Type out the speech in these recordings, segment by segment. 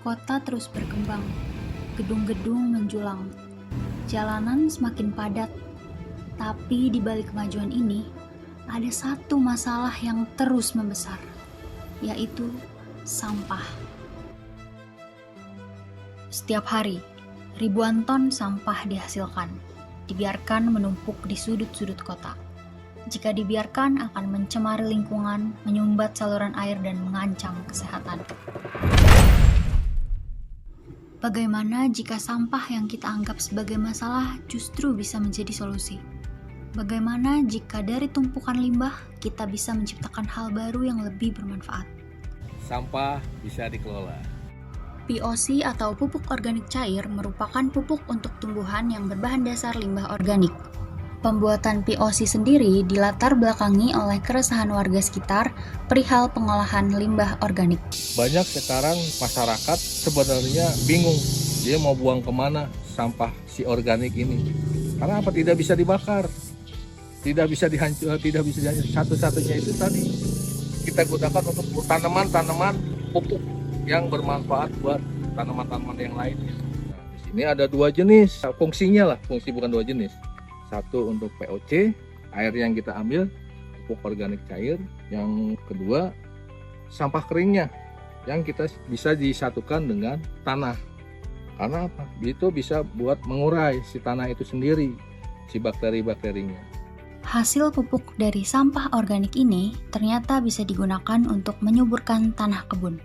Kota terus berkembang, gedung-gedung menjulang, jalanan semakin padat. Tapi di balik kemajuan ini, ada satu masalah yang terus membesar, yaitu sampah. Setiap hari, ribuan ton sampah dihasilkan, dibiarkan menumpuk di sudut-sudut kota. Jika dibiarkan akan mencemari lingkungan, menyumbat saluran air dan mengancam kesehatan. Bagaimana jika sampah yang kita anggap sebagai masalah justru bisa menjadi solusi? Bagaimana jika dari tumpukan limbah kita bisa menciptakan hal baru yang lebih bermanfaat? Sampah bisa dikelola. POC atau pupuk organik cair merupakan pupuk untuk tumbuhan yang berbahan dasar limbah organik. Pembuatan POC sendiri dilatar belakangi oleh keresahan warga sekitar perihal pengolahan limbah organik. Banyak sekarang masyarakat sebenarnya bingung, dia mau buang kemana sampah si organik ini. Karena apa? Tidak bisa dibakar, tidak bisa dihancur. Satu-satunya itu tadi kita gunakan untuk tanaman-tanaman pupuk yang bermanfaat buat tanaman-tanaman yang lainnya. Nah, di sini ada dua jenis fungsinya lah, bukan dua jenis. Satu untuk POC, air yang kita ambil, pupuk organik cair. Yang kedua, sampah keringnya yang kita bisa disatukan dengan tanah. Karena apa? Itu bisa buat mengurai si tanah itu sendiri, si bakteri-bakterinya. Hasil pupuk dari sampah organik ini ternyata bisa digunakan untuk menyuburkan tanah kebun.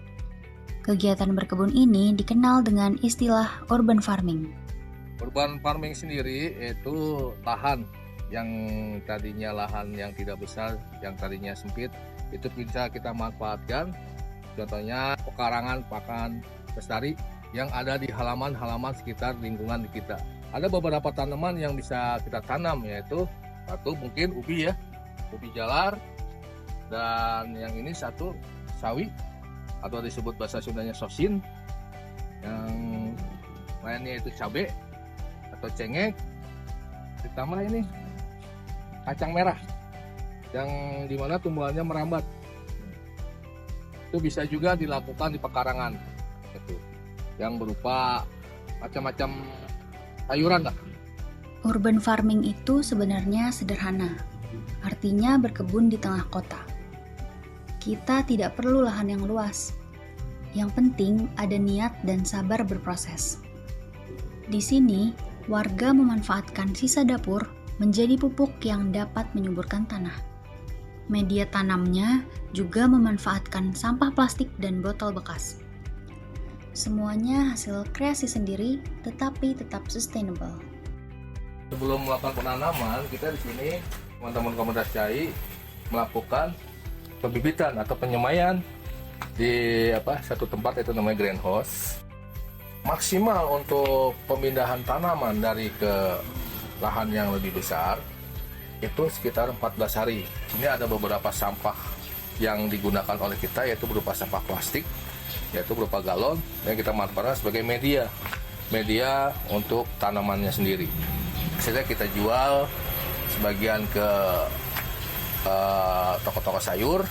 Kegiatan berkebun ini dikenal dengan istilah urban farming. Urban farming sendiri itu lahan yang tadinya lahan yang tidak besar, yang tadinya sempit, itu bisa kita manfaatkan. Contohnya pekarangan pakan lestari yang ada di halaman-halaman sekitar lingkungan kita. Ada beberapa tanaman yang bisa kita tanam, yaitu satu mungkin ubi ya, ubi jalar, dan yang ini satu sawi atau disebut bahasa Sundanya sosin, yang lainnya itu cabai atau cengek, ditambah ini kacang merah yang dimana tumbuhannya merambat. Itu bisa juga dilakukan di pekarangan itu, yang berupa macam-macam sayuran lah. Urban farming itu sebenarnya sederhana, artinya berkebun di tengah kota. Kita tidak perlu lahan yang luas, yang penting ada niat dan sabar berproses. Di sini, warga memanfaatkan sisa dapur menjadi pupuk yang dapat menyuburkan tanah. Media tanamnya juga memanfaatkan sampah plastik dan botol bekas. Semuanya hasil kreasi sendiri, tetapi tetap sustainable. Sebelum melakukan penanaman, kita di sini teman-teman komunitas cai melakukan pembibitan atau penyemaian di satu tempat, itu namanya greenhouse. Maksimal untuk pemindahan tanaman dari ke lahan yang lebih besar itu sekitar 14 hari. Ini ada beberapa sampah yang digunakan oleh kita, yaitu berupa sampah plastik, yaitu berupa galon yang kita manfaatkan sebagai media untuk tanamannya sendiri. Sehingga kita jual sebagian ke toko-toko sayur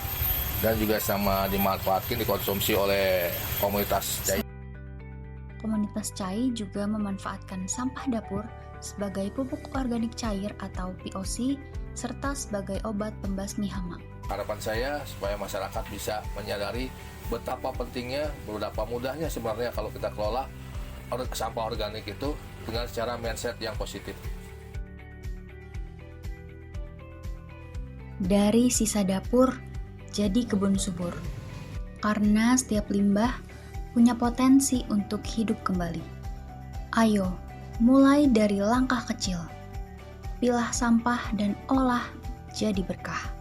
dan juga sama dimanfaatkan dikonsumsi oleh komunitas cai. Komunitas cai juga memanfaatkan sampah dapur sebagai pupuk organik cair atau POC serta sebagai obat pembasmi hama. Harapan saya supaya masyarakat bisa menyadari betapa pentingnya, betapa mudahnya sebenarnya kalau kita kelola sampah organik itu dengan secara mindset yang positif. Dari sisa dapur jadi kebun subur. Karena setiap limbah punya potensi untuk hidup kembali. Ayo, mulai dari langkah kecil. Pilah sampah dan olah jadi berkah.